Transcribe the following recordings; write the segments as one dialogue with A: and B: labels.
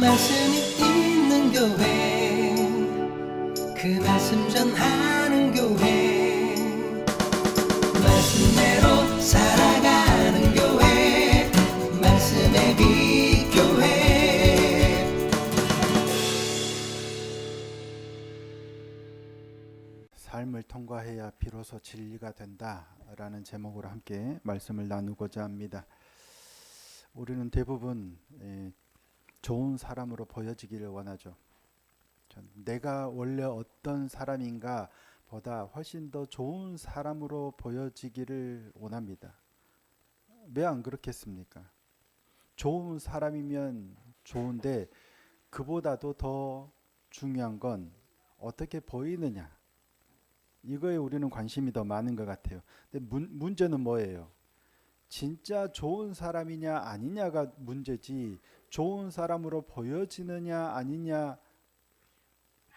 A: 말씀이 있는 교회, 그 말씀 전하는 교회, 말씀대로 살아가는 교회, 말씀의 빛 교회.
B: 삶을 통과해야 비로소 진리가 된다라는 제목으로 함께 말씀을 나누고자 합니다. 우리는 대부분 좋은 사람으로 보여지기를 원하죠. 내가 원래 어떤 사람인가 보다 훨씬 더 좋은 사람으로 보여지기를 원합니다. 왜 안 그렇겠습니까? 좋은 사람이면 좋은데 그보다도 더 중요한 건 어떻게 보이느냐, 이거에 우리는 관심이 더 많은 것 같아요. 근데 문제는 뭐예요? 진짜 좋은 사람이냐 아니냐가 문제지, 좋은 사람으로 보여지느냐 아니냐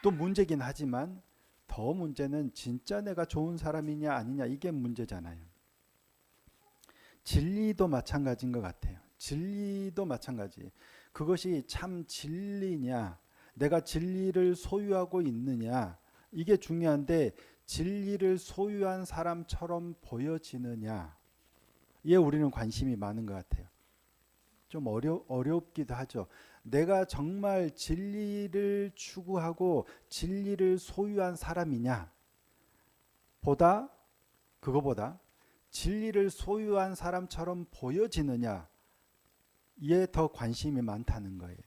B: 또 문제긴 하지만, 더 문제는 진짜 내가 좋은 사람이냐 아니냐, 이게 문제잖아요. 진리도 마찬가지인 것 같아요. 진리도 마찬가지. 그것이 참 진리냐, 내가 진리를 소유하고 있느냐, 이게 중요한데, 진리를 소유한 사람처럼 보여지느냐, 이에 우리는 관심이 많은 것 같아요. 좀 어렵기도 하죠. 내가 정말 진리를 추구하고 진리를 소유한 사람이냐 보다, 그거보다 진리를 소유한 사람처럼 보여지느냐, 이에 더 관심이 많다는 거예요.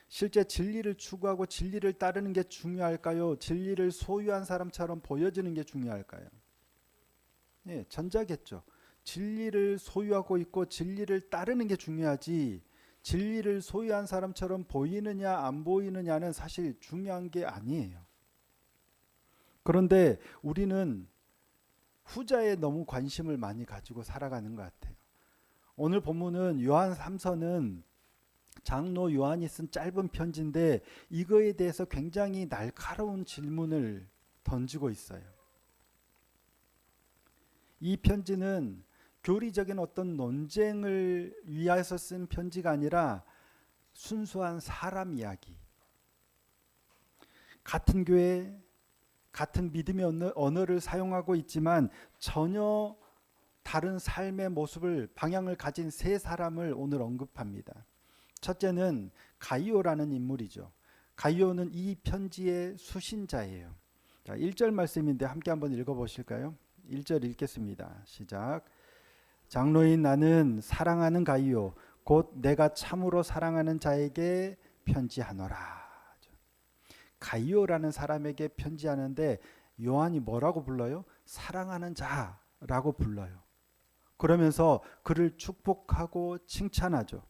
B: 실제 진리를 추구하고 진리를 따르는 게 중요할까요? 진리를 소유한 사람처럼 보여지는 게 중요할까요? 네, 전자겠죠. 진리를 소유하고 있고 진리를 따르는 게 중요하지, 진리를 소유한 사람처럼 보이느냐 안 보이느냐는 사실 중요한 게 아니에요. 그런데 우리는 후자에 너무 관심을 많이 가지고 살아가는 것 같아요. 오늘 본문은 요한 3서는 장로 요한이 쓴 짧은 편지인데, 이거에 대해서 굉장히 날카로운 질문을 던지고 있어요. 이 편지는 교리적인 어떤 논쟁을 위해서 쓴 편지가 아니라 순수한 사람 이야기. 같은 교회, 같은 믿음의 언어를 사용하고 있지만 전혀 다른 삶의 모습을, 방향을 가진 세 사람을 오늘 언급합니다. 첫째는 가이오라는 인물이죠. 가이오는 이 편지의 수신자예요. 자, 1절 말씀인데 함께 한번 읽어보실까요? 1절 읽겠습니다. 시작. 장로인 나는 사랑하는 가이오, 곧 내가 참으로 사랑하는 자에게 편지하노라. 가이오라는 사람에게 편지하는데 요한이 뭐라고 불러요? 사랑하는 자라고 불러요. 그러면서 그를 축복하고 칭찬하죠.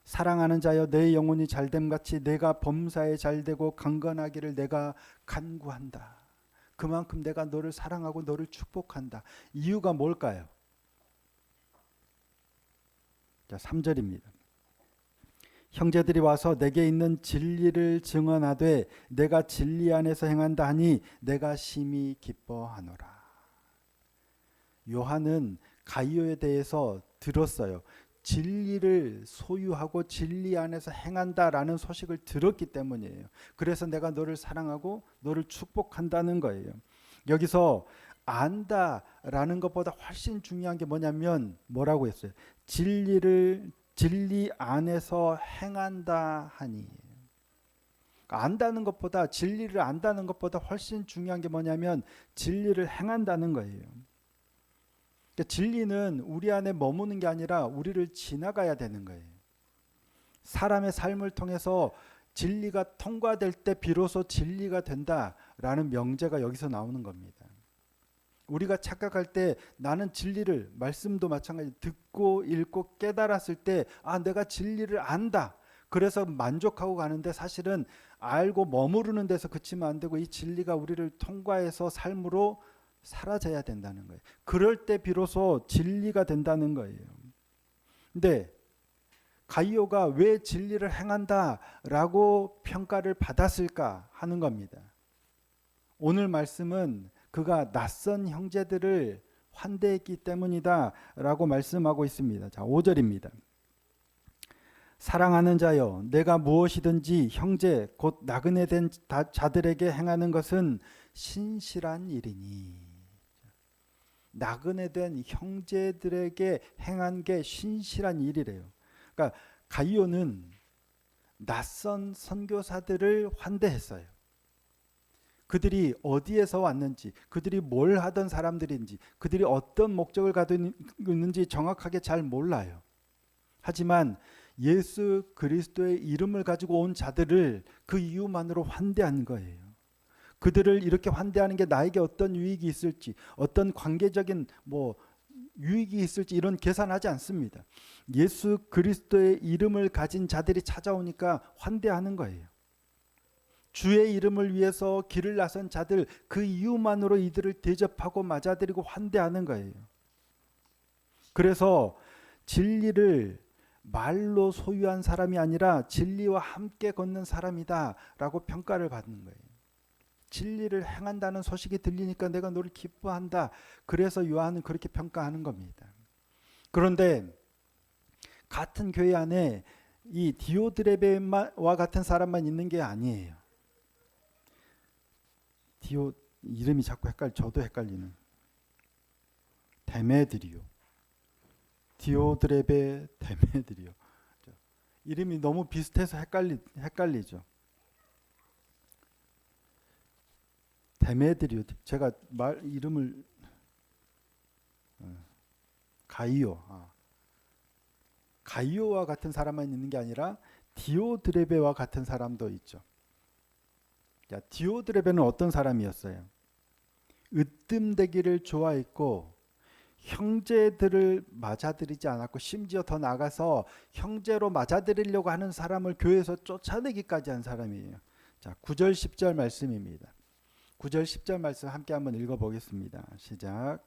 B: 사랑하는 자여, 내 영혼이 잘됨같이 내가 범사에 잘되고 강건하기를 내가 간구한다. 그만큼 내가 너를 사랑하고 너를 축복한다. 이유가 뭘까요? 자, 3절입니다. 형제들이 와서 내게 있는 진리를 증언하되 내가 진리 안에서 행한다 하니 내가 심히 기뻐하노라. 요한은 가이오에 대해서 들었어요. 진리를 소유하고 진리 안에서 행한다라는 소식을 들었기 때문이에요. 그래서 내가 너를 사랑하고 너를 축복한다는 거예요. 여기서 안다라는 것보다 훨씬 중요한 게 뭐냐면, 뭐라고 했어요? 진리 안에서 행한다 하니. 안다는 것보다, 진리를 안다는 것보다 훨씬 중요한 게 뭐냐면 진리를 행한다는 거예요. 그러니까 진리는 우리 안에 머무는 게 아니라 우리를 지나가야 되는 거예요. 사람의 삶을 통해서 진리가 통과될 때 비로소 진리가 된다라는 명제가 여기서 나오는 겁니다. 우리가 착각할 때 나는 진리를, 말씀도 마찬가지, 듣고 읽고 깨달았을 때 내가 진리를 안다, 그래서 만족하고 가는데, 사실은 알고 머무르는 데서 그치면 안 되고 이 진리가 우리를 통과해서 삶으로 사라져야 된다는 거예요. 그럴 때 비로소 진리가 된다는 거예요. 근데 가이오가 왜 진리를 행한다라고 평가를 받았을까 하는 겁니다. 오늘 말씀은 그가 낯선 형제들을 환대했기 때문이다 라고 말씀하고 있습니다. 자, 5절입니다. 사랑하는 자여, 내가 무엇이든지 형제 곧 나그네 된 자들에게 행하는 것은 신실한 일이니. 나그네 된 형제들에게 행한 게 신실한 일이래요. 그러니까 가이오는 낯선 선교사들을 환대했어요. 그들이 어디에서 왔는지, 그들이 뭘 하던 사람들인지, 그들이 어떤 목적을 가지고 있는지 정확하게 잘 몰라요. 하지만 예수 그리스도의 이름을 가지고 온 자들을 그 이유만으로 환대한 거예요. 그들을 이렇게 환대하는 게 나에게 어떤 유익이 있을지, 어떤 관계적인 유익이 있을지 이런 계산하지 않습니다. 예수 그리스도의 이름을 가진 자들이 찾아오니까 환대하는 거예요. 주의 이름을 위해서 길을 나선 자들, 그 이유만으로 이들을 대접하고 맞아들이고 환대하는 거예요. 그래서 진리를 말로 소유한 사람이 아니라 진리와 함께 걷는 사람이다라고 평가를 받는 거예요. 진리를 행한다는 소식이 들리니까 내가 너를 기뻐한다. 그래서 요한은 그렇게 평가하는 겁니다. 그런데 같은 교회 안에 이 디오드레베와 같은 사람만 있는 게 아니에요. 이름이 자꾸 저도 헷갈리는 데메드리오, 디오드레베 데메드리오. 이름이 너무 비슷해서 헷갈리죠. 데메드리오, 제가 이름을 가이오, 가이오와 같은 사람만 있는 게 아니라 디오드레베와 같은 사람도 있죠. 자, 디오드레베는 어떤 사람이었어요? 으뜸되기를 좋아했고 형제들을 맞아들이지 않았고 심지어 더 나아가서 형제로 맞아들이려고 하는 사람을 교회에서 쫓아내기까지 한 사람이에요. 자, 9절 10절 말씀입니다. 9절 10절 말씀 함께 한번 읽어보겠습니다. 시작.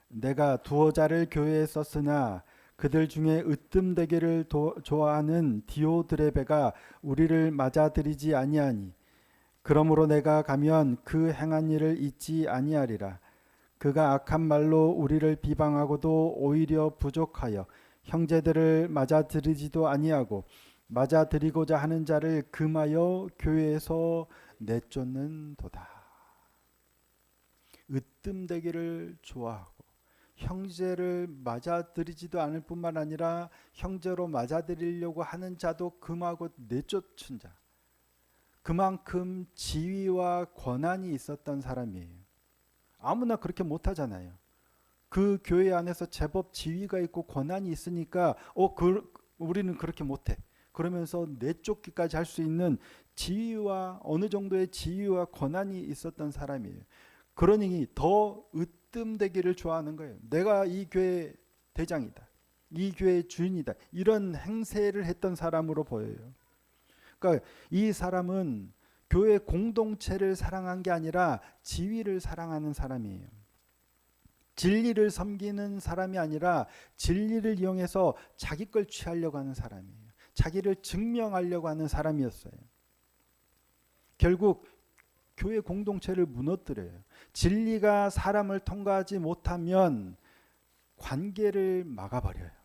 B: 내가 두어 자를 교회에 썼으나 그들 중에 으뜸되기를 좋아하는 디오드레베가 우리를 맞아들이지 아니하니 그러므로 내가 가면 그 행한 일을 잊지 아니하리라. 그가 악한 말로 우리를 비방하고도 오히려 부족하여 형제들을 맞아들이지도 아니하고 맞아들이고자 하는 자를 금하여 교회에서 내쫓는도다. 으뜸되기를 좋아하고 형제를 맞아들이지도 않을 뿐만 아니라 형제로 맞아들이려고 하는 자도 금하고 내쫓은 자. 그만큼 지위와 권한이 있었던 사람이에요. 아무나 그렇게 못하잖아요. 그 교회 안에서 제법 지위가 있고 권한이 있으니까 우리는 그렇게 못해. 그러면서 내쫓기까지 할 수 있는 지위와 어느 정도의 지위와 권한이 있었던 사람이에요. 그러니 더 으뜸되기를 좋아하는 거예요. 내가 이 교회 대장이다. 이 교회 주인이다. 이런 행세를 했던 사람으로 보여요. 그러니까 이 사람은 교회 공동체를 사랑한 게 아니라 지위를 사랑하는 사람이에요. 진리를 섬기는 사람이 아니라 진리를 이용해서 자기 걸 취하려고 하는 사람이에요. 자기를 증명하려고 하는 사람이었어요. 결국 교회 공동체를 무너뜨려요. 진리가 사람을 통과하지 못하면 관계를 막아버려요.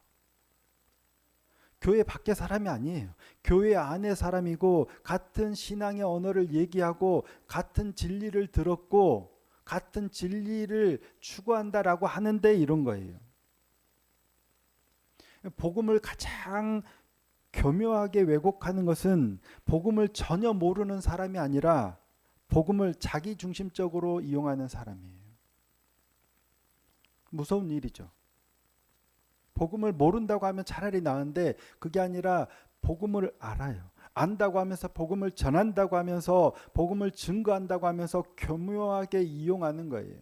B: 교회 밖에 사람이 아니에요. 교회 안에 사람이고 같은 신앙의 언어를 얘기하고 같은 진리를 들었고 같은 진리를 추구한다라고 하는데 이런 거예요. 복음을 가장 교묘하게 왜곡하는 것은 복음을 전혀 모르는 사람이 아니라 복음을 자기 중심적으로 이용하는 사람이에요. 무서운 일이죠. 복음을 모른다고 하면 차라리 나은데 그게 아니라 복음을 알아요. 안다고 하면서 복음을 전한다고 하면서 복음을 증거한다고 하면서 교묘하게 이용하는 거예요.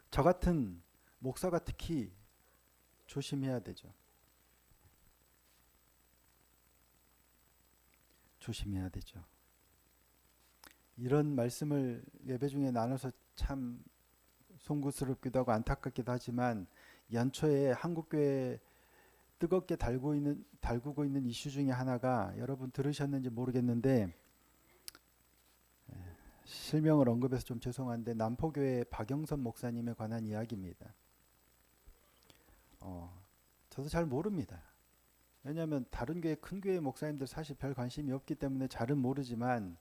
B: 저 같은 목사가 특히 조심해야 되죠. 조심해야 되죠. 이런 말씀을 예배 중에 나눠서 참 송구스럽기도 하고 안타깝기도 하지만 연초에 한국교회에 뜨겁게 달구고 있는 이슈 중에 하나가 여러분 들으셨는지 모르겠는데 실명을 언급해서 좀 죄송한데 남포교회 박영선 목사님에 관한 이야기입니다. 저도 잘 모릅니다. 왜냐하면 다른 교회 큰 교회 목사님들 사실 별 관심이 없기 때문에 잘은 모르지만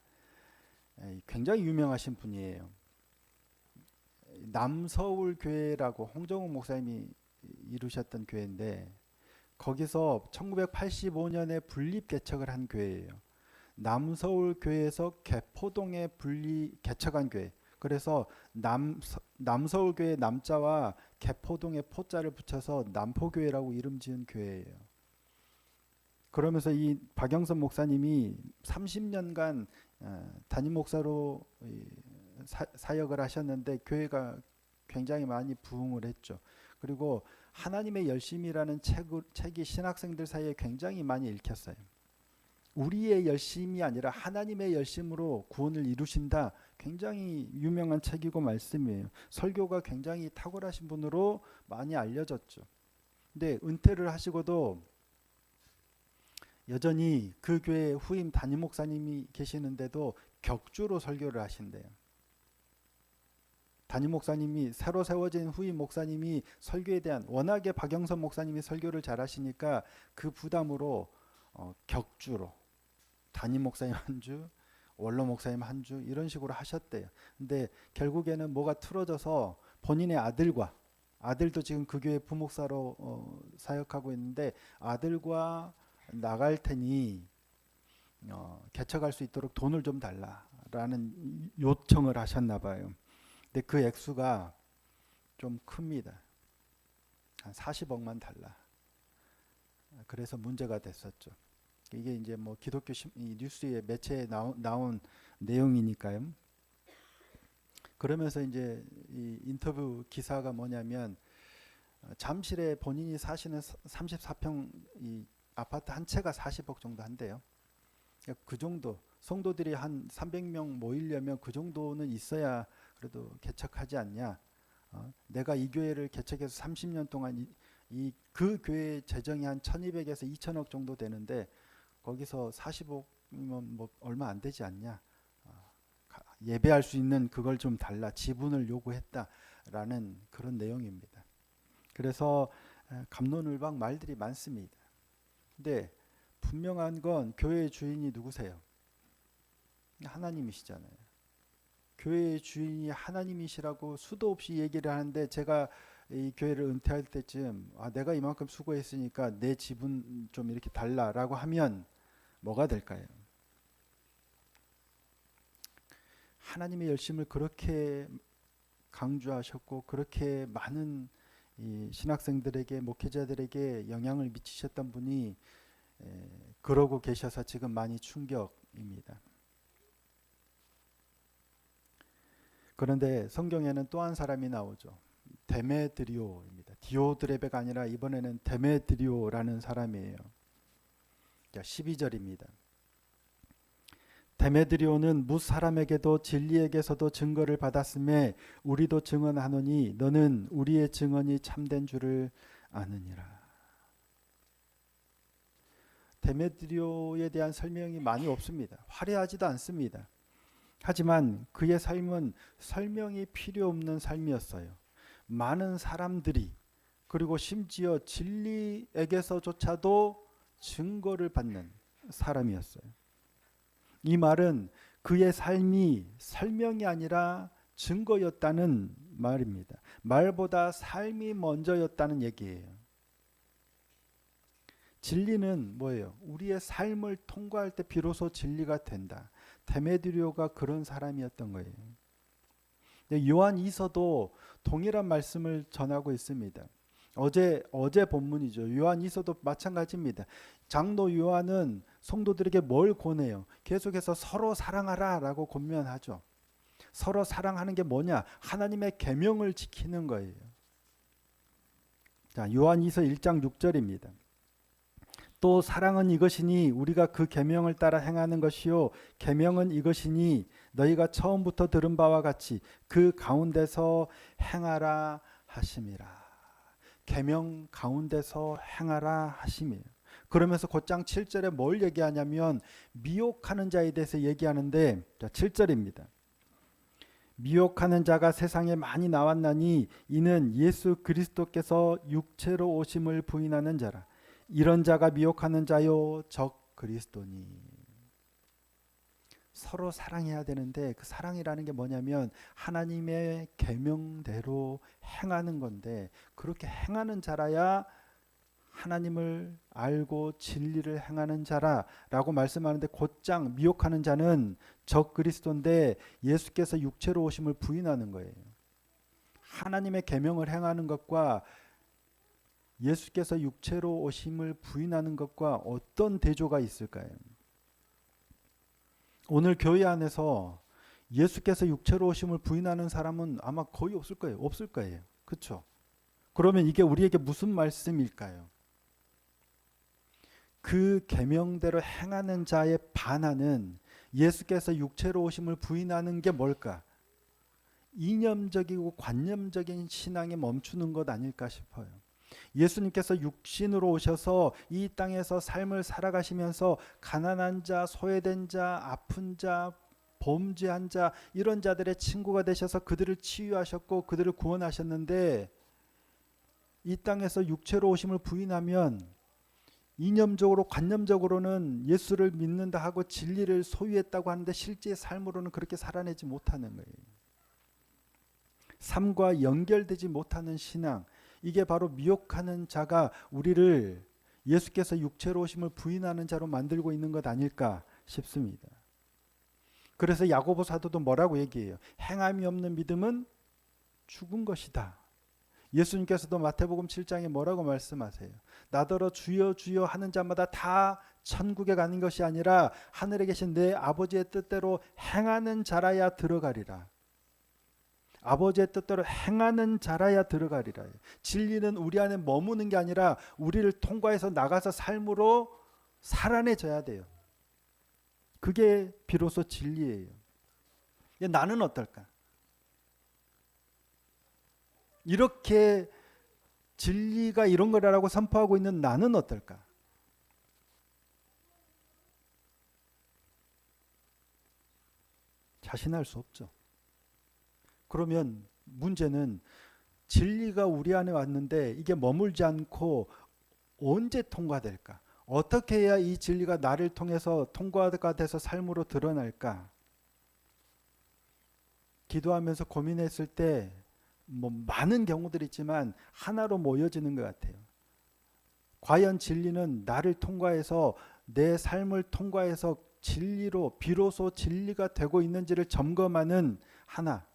B: 굉장히 유명하신 분이에요. 남서울 교회라고 홍정욱 목사님이 이루셨던 교회인데 거기서 1985년에 분립 개척을 한 교회예요. 남서울 교회에서 개포동에 개척한 교회. 그래서 남서울 교회 남자와 개포동에 포자를 붙여서 남포교회라고 이름 지은 교회예요. 그러면서 이 박영선 목사님이 30년간 담임 목사로 사역을 하셨는데 교회가 굉장히 많이 부흥을 했죠. 그리고 하나님의 열심이라는 책이 신학생들 사이에 굉장히 많이 읽혔어요. 우리의 열심이 아니라 하나님의 열심으로 구원을 이루신다. 굉장히 유명한 책이고 말씀이에요. 설교가 굉장히 탁월하신 분으로 많이 알려졌죠. 근데 은퇴를 하시고도 여전히 그 교회 후임 담임 목사님이 계시는데도 격주로 설교를 하신대요. 담임 목사님이 새로 세워진 후임 목사님이 설교에 대한 워낙에 박영선 목사님이 설교를 잘 하시니까 그 부담으로 격주로 담임 목사님 한 주, 원로 목사님 한 주 이런 식으로 하셨대요. 근데 결국에는 뭐가 틀어져서 본인의 아들도 지금 그 교회 부목사로 사역하고 있는데 아들과 나갈 테니 개척할 수 있도록 돈을 좀 달라라는 요청을 하셨나 봐요. 근데 그 액수가 좀 큽니다. 한 40억만 달라. 그래서 문제가 됐었죠. 이게 이제 뭐 기독교 이 뉴스의 매체에 나온 내용이니까요. 그러면서 이제 이 인터뷰 기사가 뭐냐면 잠실에 본인이 사시는 34평 이 아파트 한 채가 40억 정도 한대요. 그 정도 성도들이 한 300명 모이려면 그 정도는 있어야 그래도 개척하지 않냐. 내가 이 교회를 개척해서 30년 동안 그 교회 재정이 한 1200에서 2000억 정도 되는데 거기서 40억이면 뭐 얼마 안 되지 않냐. 예배할 수 있는 그걸 좀 달라. 지분을 요구했다라는 그런 내용입니다. 그래서 갑론을박 말들이 많습니다. 근데 분명한 건 교회의 주인이 누구세요? 하나님이시잖아요. 교회의 주인이 하나님이시라고 수도 없이 얘기를 하는데 제가 이 교회를 은퇴할 때쯤 내가 이만큼 수고했으니까 내 지분 좀 이렇게 달라라고 하면 뭐가 될까요? 하나님의 열심을 그렇게 강조하셨고 그렇게 많은 이 신학생들에게 목회자들에게 영향을 미치셨던 분이 그러고 계셔서 지금 많이 충격입니다. 그런데 성경에는 또 한 사람이 나오죠. 데메드리오입니다. 디오드레베가 아니라 이번에는 데메드리오라는 사람이에요. 12절입니다. 데메드리오는 무 사람에게도 진리에게서도 증거를 받았음에 우리도 증언하노니 너는 우리의 증언이 참된 줄을 아느니라. 데메드리오에 대한 설명이 많이 없습니다. 화려하지도 않습니다. 하지만 그의 삶은 설명이 필요 없는 삶이었어요. 많은 사람들이 그리고 심지어 진리에게서조차도 증거를 받는 사람이었어요. 이 말은 그의 삶이 설명이 아니라 증거였다는 말입니다. 말보다 삶이 먼저였다는 얘기예요. 진리는 뭐예요? 우리의 삶을 통과할 때 비로소 진리가 된다. 데메드리오가 그런 사람이었던 거예요. 요한 이서도 동일한 말씀을 전하고 있습니다. 어제 본문이죠. 요한 이서도 마찬가지입니다. 장로 요한은 성도들에게 뭘 권해요? 계속해서 서로 사랑하라라고 권면하죠. 서로 사랑하는 게 뭐냐? 하나님의 계명을 지키는 거예요. 자, 요한 이서 1장 6절입니다. 또 사랑은 이것이니 우리가 그 계명을 따라 행하는 것이요 계명은 이것이니 너희가 처음부터 들은 바와 같이 그 가운데서 행하라 하심이라. 계명 가운데서 행하라 하심이에요. 그러면서 곧장 7절에 뭘 얘기하냐면 미혹하는 자에 대해서 얘기하는데 7절입니다. 미혹하는 자가 세상에 많이 나왔나니 이는 예수 그리스도께서 육체로 오심을 부인하는 자라. 이런 자가 미혹하는 자요 적 그리스도니. 서로 사랑해야 되는데 그 사랑이라는 게 뭐냐면 하나님의 계명대로 행하는 건데, 그렇게 행하는 자라야 하나님을 알고 진리를 행하는 자라라고 말씀하는데, 곧장 미혹하는 자는 적 그리스도인데 예수께서 육체로 오심을 부인하는 거예요. 하나님의 계명을 행하는 것과 예수께서 육체로 오심을 부인하는 것과 어떤 대조가 있을까요? 오늘 교회 안에서 예수께서 육체로 오심을 부인하는 사람은 아마 거의 없을 거예요. 없을 거예요. 그렇죠? 그러면 이게 우리에게 무슨 말씀일까요? 그 계명대로 행하는 자의 반하는 예수께서 육체로 오심을 부인하는 게 뭘까? 이념적이고 관념적인 신앙에 멈추는 것 아닐까 싶어요. 예수님께서 육신으로 오셔서 이 땅에서 삶을 살아가시면서 가난한 자, 소외된 자, 아픈 자, 범죄한 자, 이런 자들의 친구가 되셔서 그들을 치유하셨고 그들을 구원하셨는데, 이 땅에서 육체로 오심을 부인하면 이념적으로 관념적으로는 예수를 믿는다 하고 진리를 소유했다고 하는데 실제 삶으로는 그렇게 살아내지 못하는 거예요. 삶과 연결되지 못하는 신앙, 이게 바로 미혹하는 자가 우리를 예수께서 육체로 오심을 부인하는 자로 만들고 있는 것 아닐까 싶습니다. 그래서 야고보 사도도 뭐라고 얘기해요? 행함이 없는 믿음은 죽은 것이다. 예수님께서도 마태복음 7장에 뭐라고 말씀하세요? 나더러 주여 주여 하는 자마다 다 천국에 가는 것이 아니라 하늘에 계신 내 아버지의 뜻대로 행하는 자라야 들어가리라. 아버지의 뜻대로 행하는 자라야 들어가리라. 진리는 우리 안에 머무는 게 아니라 우리를 통과해서 나가서 삶으로 살아내져야 돼요. 그게 비로소 진리예요. 나는 어떨까? 이렇게 진리가 이런 거라고 선포하고 있는 나는 어떨까? 자신할 수 없죠. 그러면 문제는 진리가 우리 안에 왔는데 이게 머물지 않고 언제 통과될까? 어떻게 해야 이 진리가 나를 통해서 통과가 돼서 삶으로 드러날까? 기도하면서 고민했을 때 많은 경우들이 있지만 하나로 모여지는 것 같아요. 과연 진리는 나를 통과해서 내 삶을 통과해서 진리로 비로소 진리가 되고 있는지를 점검하는 하나,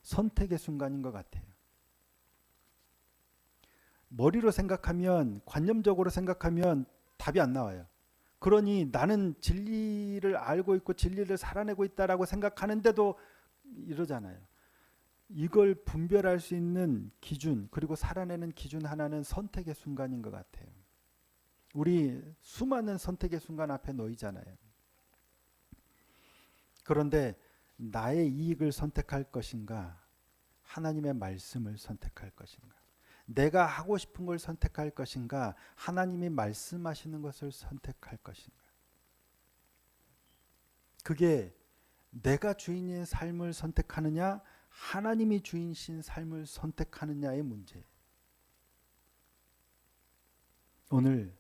B: 선택의 순간인 것 같아요. 머리로 생각하면, 관념적으로 생각하면 답이 안 나와요. 그러니 나는 진리를 알고 있고 진리를 살아내고 있다라고 생각하는데도 이러잖아요. 이걸 분별할 수 있는 기준, 그리고 살아내는 기준 하나는 선택의 순간인 것 같아요. 우리 수많은 선택의 순간 앞에 놓이잖아요. 그런데 나의 이익을 선택할 것인가, 하나님의 말씀을 선택할 것인가, 내가 하고 싶은 걸 선택할 것인가, 하나님이 말씀하시는 것을 선택할 것인가. 그게 내가 주인인 삶을 선택하느냐, 하나님이 주인이신 삶을 선택하느냐의 문제예요. 오늘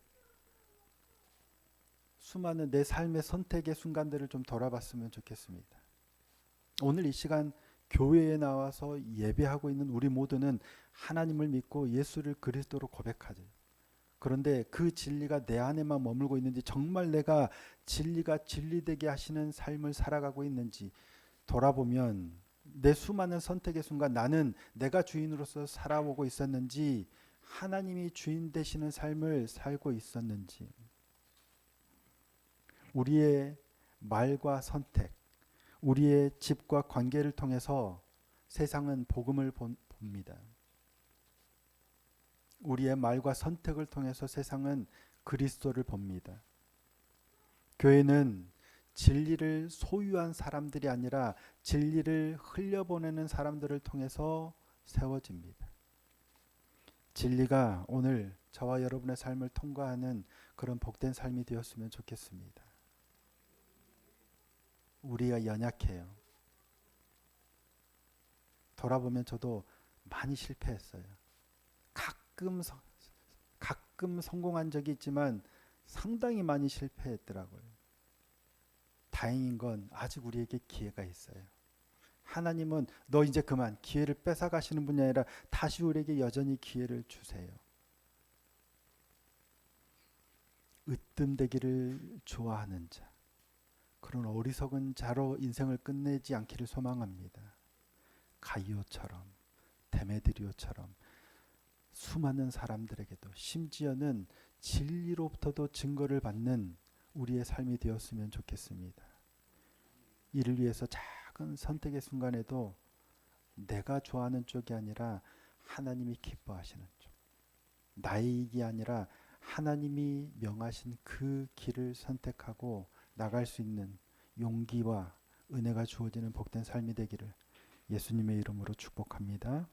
B: 수많은 내 삶의 선택의 순간들을 좀 돌아봤으면 좋겠습니다. 오늘 이 시간 교회에 나와서 예배하고 있는 우리 모두는 하나님을 믿고 예수를 그리스도로 고백하죠. 그런데 그 진리가 내 안에만 머물고 있는지, 정말 내가 진리가 진리되게 하시는 삶을 살아가고 있는지 돌아보면, 내 수많은 선택의 순간 나는 내가 주인으로서 살아오고 있었는지, 하나님이 주인 되시는 삶을 살고 있었는지. 우리의 말과 선택, 우리의 집과 관계를 통해서 세상은 복음을 봅니다. 우리의 말과 선택을 통해서 세상은 그리스도를 봅니다. 교회는 진리를 소유한 사람들이 아니라 진리를 흘려보내는 사람들을 통해서 세워집니다. 진리가 오늘 저와 여러분의 삶을 통과하는 그런 복된 삶이 되었으면 좋겠습니다. 우리가 연약해요. 돌아보면 저도 많이 실패했어요. 가끔 성공한 적이 있지만 상당히 많이 실패했더라고요. 다행인 건 아직 우리에게 기회가 있어요. 하나님은 너 이제 그만 기회를 뺏어가시는 분이 아니라 다시 우리에게 여전히 기회를 주세요. 으뜸되기를 좋아하는 자, 그런 어리석은 자로 인생을 끝내지 않기를 소망합니다. 가이오처럼, 데메드리오처럼 수많은 사람들에게도, 심지어는 진리로부터도 증거를 받는 우리의 삶이 되었으면 좋겠습니다. 이를 위해서 작은 선택의 순간에도 내가 좋아하는 쪽이 아니라 하나님이 기뻐하시는 쪽, 나의 이익이 아니라 하나님이 명하신 그 길을 선택하고 나갈 수 있는 용기와 은혜가 주어지는 복된 삶이 되기를 예수님의 이름으로 축복합니다.